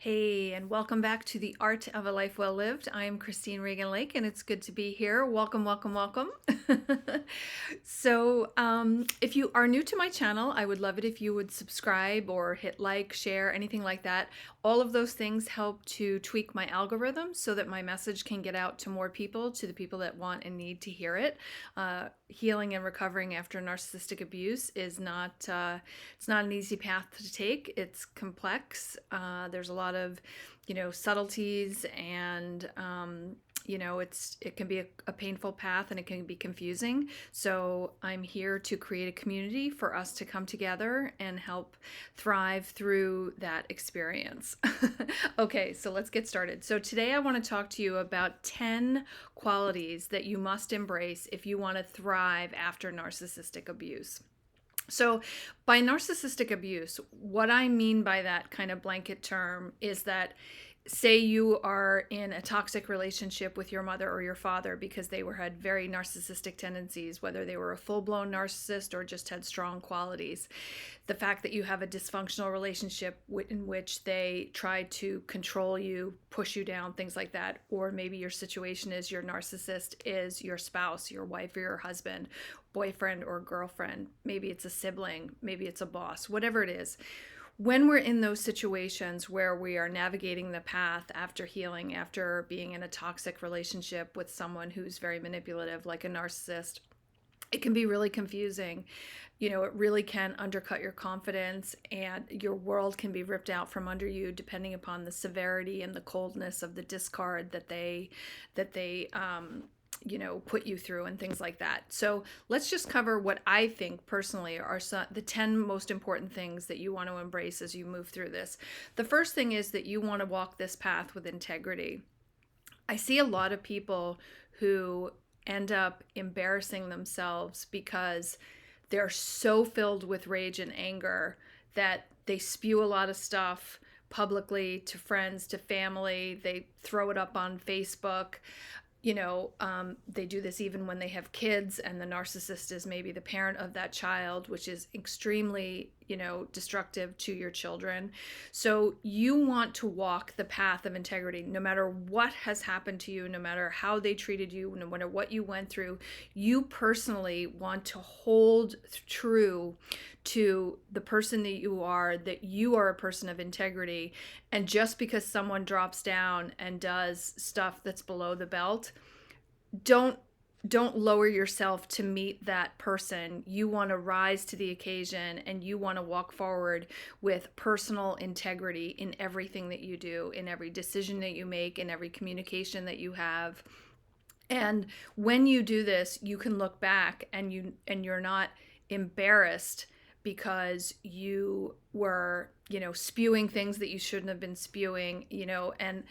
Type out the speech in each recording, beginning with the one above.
Hey, and welcome back to The Art of a Life Well Lived. I am Christine Regan Lake, and it's good to be here. Welcome, welcome, welcome. If you are new to my channel, I would love it if you would subscribe or hit like, share, anything like that. All of those things help to tweak my algorithm so that my message can get out to more people, to the people that want and need to hear it. Healing and recovering after narcissistic abuse is not it's not an easy path to take. It's complex. There's a lot of subtleties, and it can be a painful path, and it can be confusing. So I'm here to create a community for us to come together and help thrive through that experience. Okay, so let's get started. So today I want to talk to you about 10 qualities that you must embrace if you want to thrive after narcissistic abuse. So, by narcissistic abuse, what I mean by that kind of blanket term is that, say you are in a toxic relationship with your mother or your father because they had very narcissistic tendencies, whether they were a full-blown narcissist or just had strong qualities. The fact that you have a dysfunctional relationship in which they try to control you, push you down, things like that. Or maybe your situation is your narcissist is your spouse, your wife or your husband, boyfriend or girlfriend. Maybe it's a sibling, maybe it's a boss, whatever it is. When we're in those situations where we are navigating the path after healing, after being in a toxic relationship with someone who's very manipulative, like a narcissist, it can be really confusing. It really can undercut your confidence, and your world can be ripped out from under you depending upon the severity and the coldness of the discard that they put you through and things like that. So let's just cover what I think personally are the 10 most important things that you want to embrace as you move through this. The first thing is that you want to walk this path with integrity. I see a lot of people who end up embarrassing themselves because they're so filled with rage and anger that they spew a lot of stuff publicly to friends, to family. They throw it up on Facebook. They do this even when they have kids, and the narcissist is maybe the parent of that child, which is extremely, destructive to your children. So you want to walk the path of integrity, no matter what has happened to you, no matter how they treated you, no matter what you went through. You personally want to hold true to the person that you are a person of integrity. And just because someone drops down and does stuff that's below the belt, don't lower yourself to meet that person. You want to rise to the occasion, and you want to walk forward with personal integrity in everything that you do, in every decision that you make, in every communication that you have. And when you do this, you can look back and you're not embarrassed because you were, spewing things that you shouldn't have been spewing, and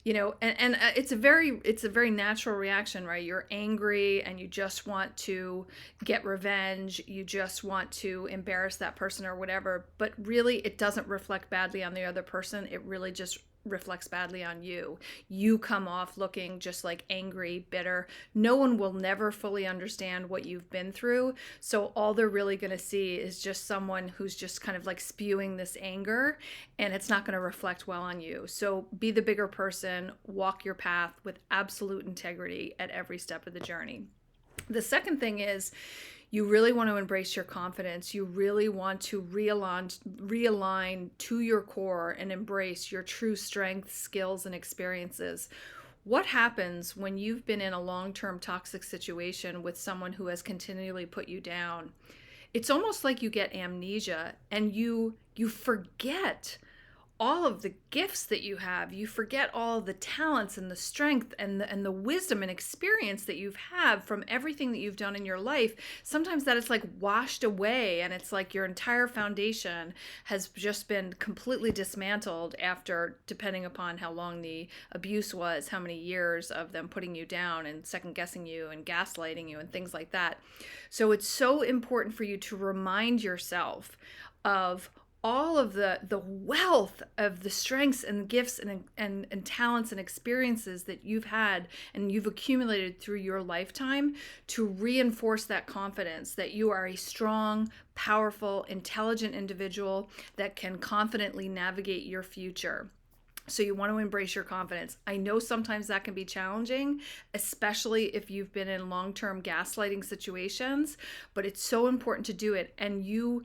it's a very natural reaction, right? You're angry and you just want to get revenge. You just want to embarrass that person or whatever. But really, it doesn't reflect badly on the other person. It really just reflects badly on you. You come off looking just like angry, bitter. No one will never fully understand what you've been through. So all they're really going to see is just someone who's just kind of like spewing this anger, and it's not going to reflect well on you. So be the bigger person, walk your path with absolute integrity at every step of the journey. The second thing is, you really want to embrace your confidence. You really want to realign to your core and embrace your true strengths, skills, and experiences. What happens when you've been in a long-term toxic situation with someone who has continually put you down? It's almost like you get amnesia, and you forget all of the gifts that you have. You forget all the talents and the strength and the wisdom and experience that you've had from everything that you've done in your life. Sometimes that is like washed away, and it's like your entire foundation has just been completely dismantled after, depending upon how long the abuse was, how many years of them putting you down and second guessing you and gaslighting you and things like that. So it's so important for you to remind yourself of all of the wealth of the strengths and gifts and talents and experiences that you've had and you've accumulated through your lifetime, to reinforce that confidence that you are a strong, powerful, intelligent individual that can confidently navigate your future. So you want to embrace your confidence. I know sometimes that can be challenging, especially if you've been in long-term gaslighting situations, but it's so important to do it. And you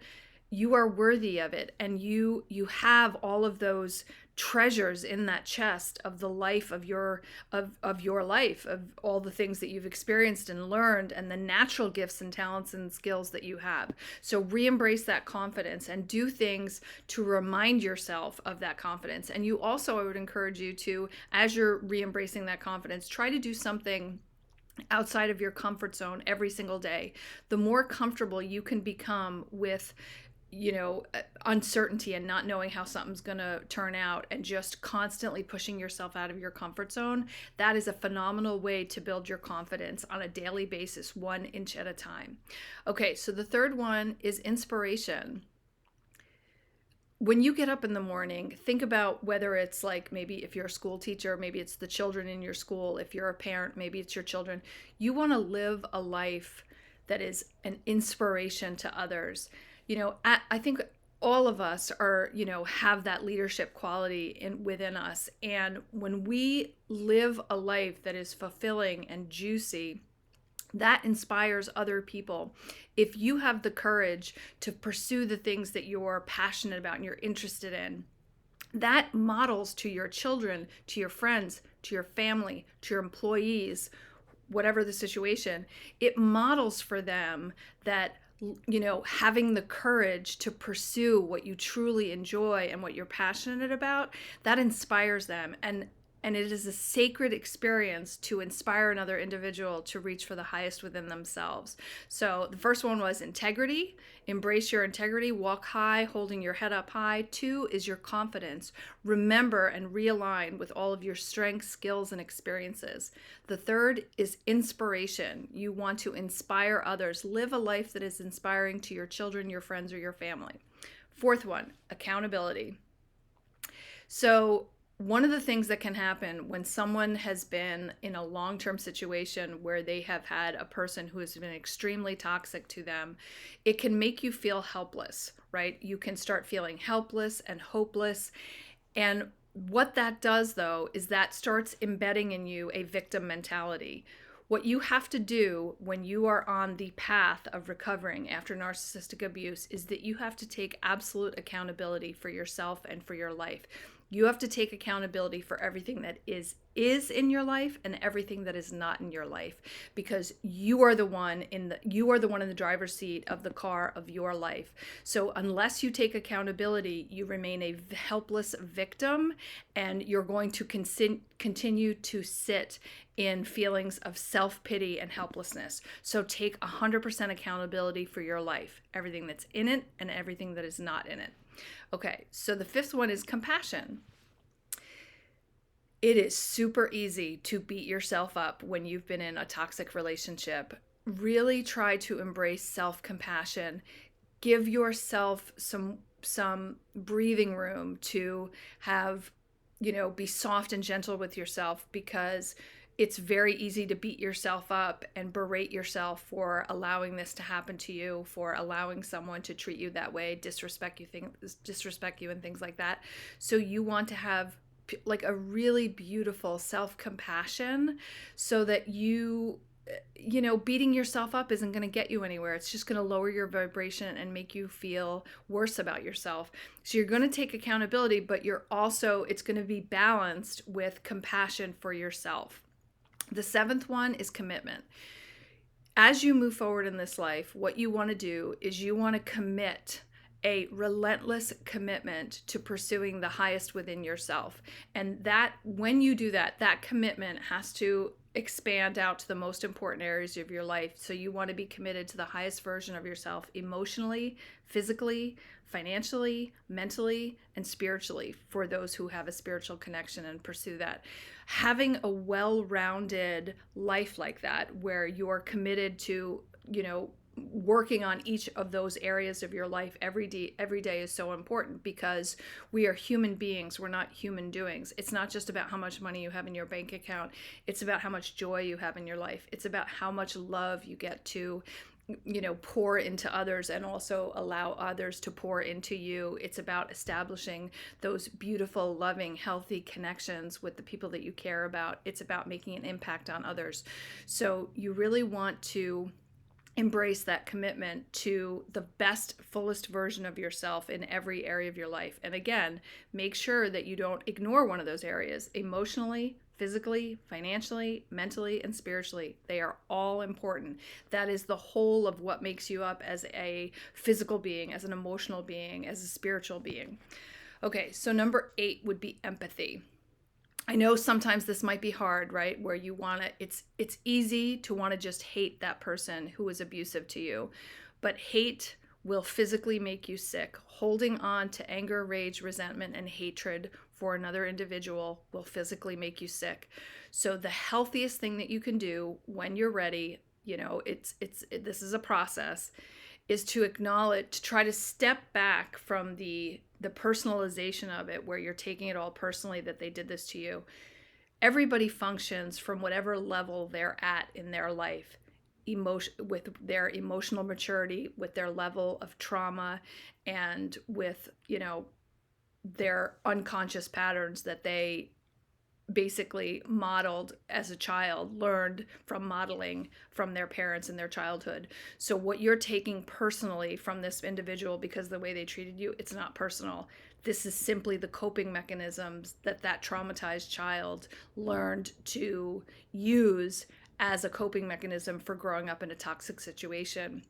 are worthy of it, and you have all of those treasures in that chest of the life of your life, of all the things that you've experienced and learned, and the natural gifts and talents and skills that you have. So re-embrace that confidence and do things to remind yourself of that confidence. And you also, I would encourage you to, as you're re-embracing that confidence, try to do something outside of your comfort zone every single day. The more comfortable you can become with uncertainty and not knowing how something's going to turn out, and just constantly pushing yourself out of your comfort zone, that is a phenomenal way to build your confidence on a daily basis, 1 inch at a time. Okay, so the third one is inspiration. When you get up in the morning, think about whether it's like, maybe if you're a school teacher, maybe it's the children in your school. If you're a parent, maybe it's your children. You want to live a life that is an inspiration to others. I think all of us are, have that leadership quality within us. And when we live a life that is fulfilling and juicy, that inspires other people. If you have the courage to pursue the things that you're passionate about and you're interested in, that models to your children, to your friends, to your family, to your employees, whatever the situation, it models for them that having the courage to pursue what you truly enjoy and what you're passionate about, that inspires them. And it is a sacred experience to inspire another individual to reach for the highest within themselves. So the first one was integrity. Embrace your integrity. Walk high, holding your head up high. 2 is your confidence. Remember and realign with all of your strengths, skills, and experiences. The third is inspiration. You want to inspire others. Live a life that is inspiring to your children, your friends, or your family. Fourth one, accountability. So one of the things that can happen when someone has been in a long-term situation where they have had a person who has been extremely toxic to them, it can make you feel helpless, right? You can start feeling helpless and hopeless. And what that does, though, is that starts embedding in you a victim mentality. What you have to do when you are on the path of recovering after narcissistic abuse is that you have to take absolute accountability for yourself and for your life. You have to take accountability for everything that is in your life and everything that is not in your life, because you are the one in the driver's seat of the car of your life. So unless you take accountability, you remain a helpless victim, and you're going to continue to sit in feelings of self-pity and helplessness. So take 100% accountability for your life, everything that's in it and everything that is not in it. Okay, so the fifth one is compassion. It is super easy to beat yourself up when you've been in a toxic relationship. Really try to embrace self-compassion. Give yourself some breathing room to have, be soft and gentle with yourself, because it's very easy to beat yourself up and berate yourself for allowing this to happen to you, for allowing someone to treat you that way, disrespect you and things like that. So you want to have like a really beautiful self-compassion, so that beating yourself up isn't going to get you anywhere. It's just going to lower your vibration and make you feel worse about yourself. So you're going to take accountability, but it's going to be balanced with compassion for yourself. The seventh one is commitment. As you move forward in this life, what you want to do is you want to commit a relentless commitment to pursuing the highest within yourself. And that, when you do that, that commitment has to expand out to the most important areas of your life. So you want to be committed to the highest version of yourself, emotionally, physically, financially, mentally, and spiritually, for those who have a spiritual connection and pursue that. Having a well-rounded life like that, where you're committed to, working on each of those areas of your life every day is so important, because we are human beings. We're not human doings. It's not just about how much money you have in your bank account. It's about how much joy you have in your life. It's about how much love you get to pour into others and also allow others to pour into you. It's about establishing those beautiful, loving, healthy connections with the people that you care about. It's about making an impact on others. So you really want to embrace that commitment to the best, fullest version of yourself in every area of your life. And again, make sure that you don't ignore one of those areas: emotionally, physically, financially, mentally, and spiritually. They are all important. That is the whole of what makes you up as a physical being, as an emotional being, as a spiritual being. Okay, so number 8 would be empathy. I know sometimes this might be hard, right? Where you want to, it's easy to want to just hate that person who is abusive to you, but hate will physically make you sick. Holding on to anger, rage, resentment, and hatred for another individual will physically make you sick. So the healthiest thing that you can do when you're ready, this is a process, is to acknowledge, to try to step back from the personalization of it, where you're taking it all personally that they did this to you. Everybody functions from whatever level they're at in their life, with their emotional maturity, with their level of trauma, and with their unconscious patterns that they basically modeled as a child, learned from modeling from their parents in their childhood. So what you're taking personally from this individual because of the way they treated you, it's not personal. This is simply the coping mechanisms that traumatized child learned to use as a coping mechanism for growing up in a toxic situation.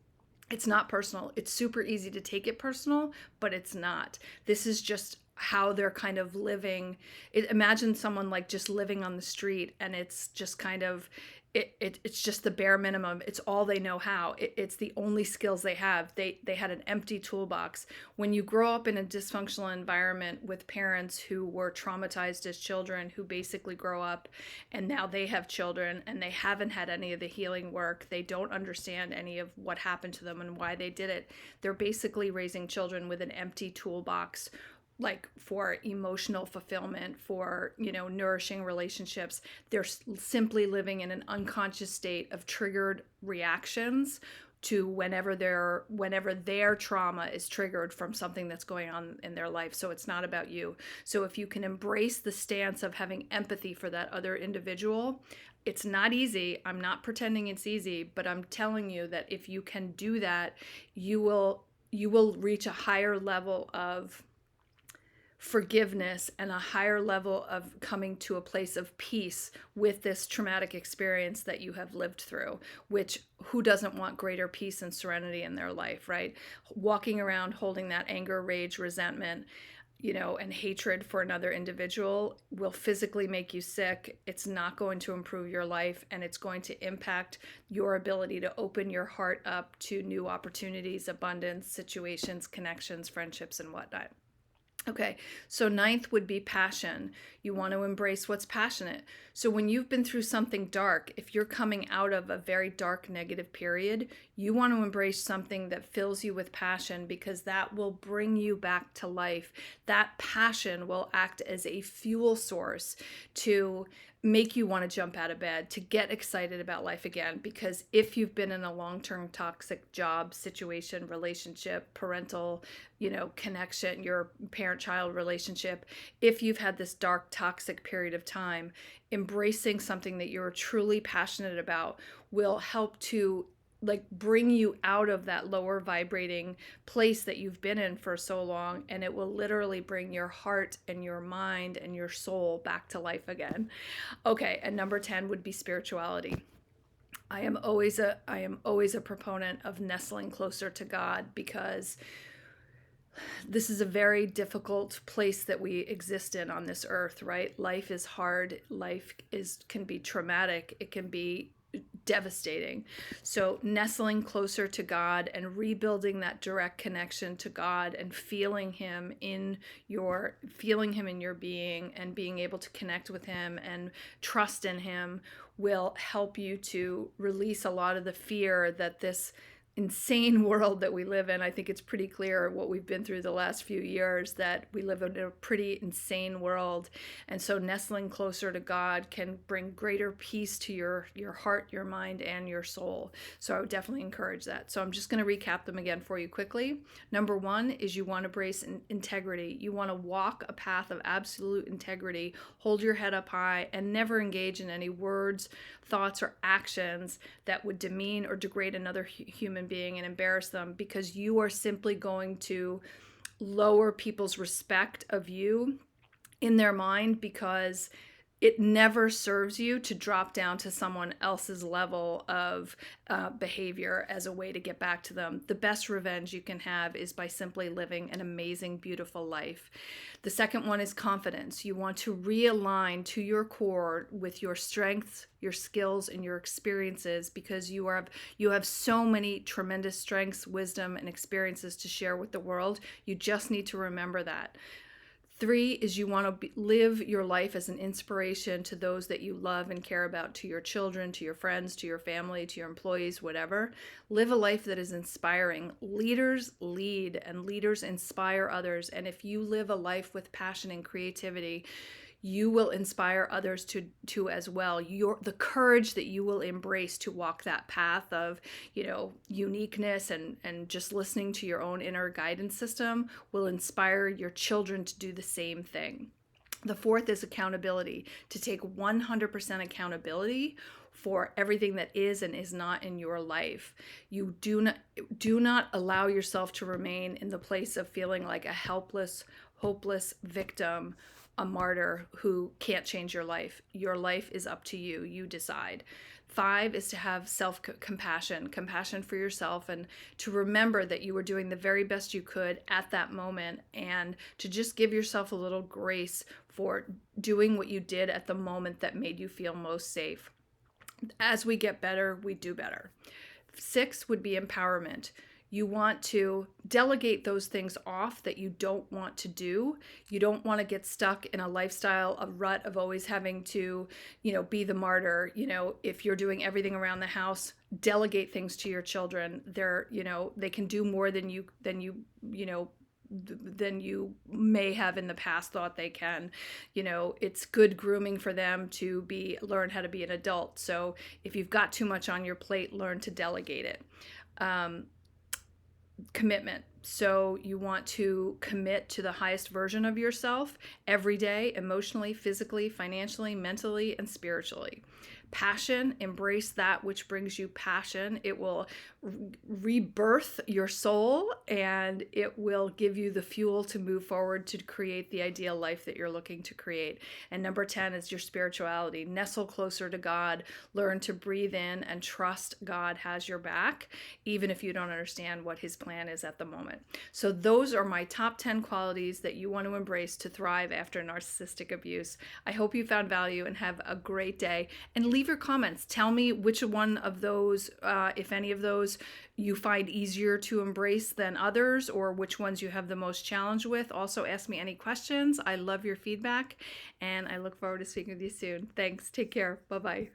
It's not personal. It's super easy to take it personal, but it's not. This is just how they're kind of living. Imagine someone like just living on the street, and it's just kind of, it's just the bare minimum. It's all they know how. It's the only skills they have. They had an empty toolbox. When you grow up in a dysfunctional environment with parents who were traumatized as children, who basically grow up and now they have children and they haven't had any of the healing work, they don't understand any of what happened to them and why they did it. They're basically raising children with an empty toolbox, like for emotional fulfillment, for nourishing relationships. They're simply living in an unconscious state of triggered reactions to whenever their trauma is triggered from something that's going on in their life. So it's not about you. So if you can embrace the stance of having empathy for that other individual, it's not easy. I'm not pretending it's easy, but I'm telling you that if you can do that, you will reach a higher level of forgiveness and a higher level of coming to a place of peace with this traumatic experience that you have lived through, which who doesn't want greater peace and serenity in their life, right? Walking around holding that anger, rage, resentment, and hatred for another individual will physically make you sick. It's not going to improve your life, and it's going to impact your ability to open your heart up to new opportunities, abundance, situations, connections, friendships, and whatnot. Okay, so 9th would be passion. You want to embrace what's passionate. So when you've been through something dark, if you're coming out of a very dark negative period, you want to embrace something that fills you with passion, because that will bring you back to life. That passion will act as a fuel source to make you want to jump out of bed, to get excited about life again. Because if you've been in a long-term toxic job situation, relationship, parental, connection, your parent-child relationship, if you've had this dark, toxic period of time, embracing something that you're truly passionate about will help to bring you out of that lower vibrating place that you've been in for so long, and it will literally bring your heart and your mind and your soul back to life again. Okay, and number 10 would be spirituality. I am always a proponent of nestling closer to God, because this is a very difficult place that we exist in on this earth, right? Life is hard. Life can be traumatic. It can be devastating. So nestling closer to God and rebuilding that direct connection to God and feeling him in your being, and being able to connect with him and trust in him will help you to release a lot of the fear that this insane world that we live in. I think it's pretty clear what we've been through the last few years, that we live in a pretty insane world. And so nestling closer to God can bring greater peace to your heart, your mind, and your soul. So I would definitely encourage that. So I'm just going to recap them again for you quickly. Number one is you want to embrace integrity. You want to walk a path of absolute integrity, hold your head up high, and never engage in any words, thoughts, or actions that would demean or degrade another human being and embarrass them, because you are simply going to lower people's respect of you in their mind, because it never serves you to drop down to someone else's level of behavior as a way to get back to them. The best revenge you can have is by simply living an amazing, beautiful life. The second one is confidence. You want to realign to your core with your strengths, your skills, and your experiences, because you have so many tremendous strengths, wisdom, and experiences to share with the world. You just need to remember that. 3 is you want to live your life as an inspiration to those that you love and care about, to your children, to your friends, to your family, to your employees, whatever. Live a life that is inspiring. Leaders lead, and leaders inspire others. And if you live a life with passion and creativity, you will inspire others to as well. The courage that you will embrace to walk that path of, uniqueness and just listening to your own inner guidance system will inspire your children to do the same thing. The 4th is accountability, to take 100% accountability for everything that is and is not in your life. You do not allow yourself to remain in the place of feeling like a helpless, hopeless victim, a martyr who can't change your life. Your life is up to you. You decide. 5 is to have self-compassion, compassion for yourself, and to remember that you were doing the very best you could at that moment, and to just give yourself a little grace for doing what you did at the moment that made you feel most safe. As we get better, we do better. 6 would be empowerment. You want to delegate those things off that you don't want to do. You don't want to get stuck in a lifestyle, a rut of always having to, be the martyr. If you're doing everything around the house, delegate things to your children. They can do more than you may have in the past thought they can. It's good grooming for them to learn how to be an adult. So if you've got too much on your plate, learn to delegate it. Commitment. So you want to commit to the highest version of yourself every day, emotionally, physically, financially, mentally, and spiritually. Passion, embrace that which brings you passion. It will rebirth your soul, and it will give you the fuel to move forward to create the ideal life that you're looking to create. And number 10 is your spirituality. Nestle closer to God. Learn to breathe in and trust God has your back, even if you don't understand what his plan is at the moment. So those are my top 10 qualities that you want to embrace to thrive after narcissistic abuse. I hope you found value and have a great day. And leave your comments. Tell me which one of those, if any of those, you find easier to embrace than others, or which ones you have the most challenge with. Also, ask me any questions. I love your feedback, and I look forward to speaking with you soon. Thanks. Take care. Bye-bye.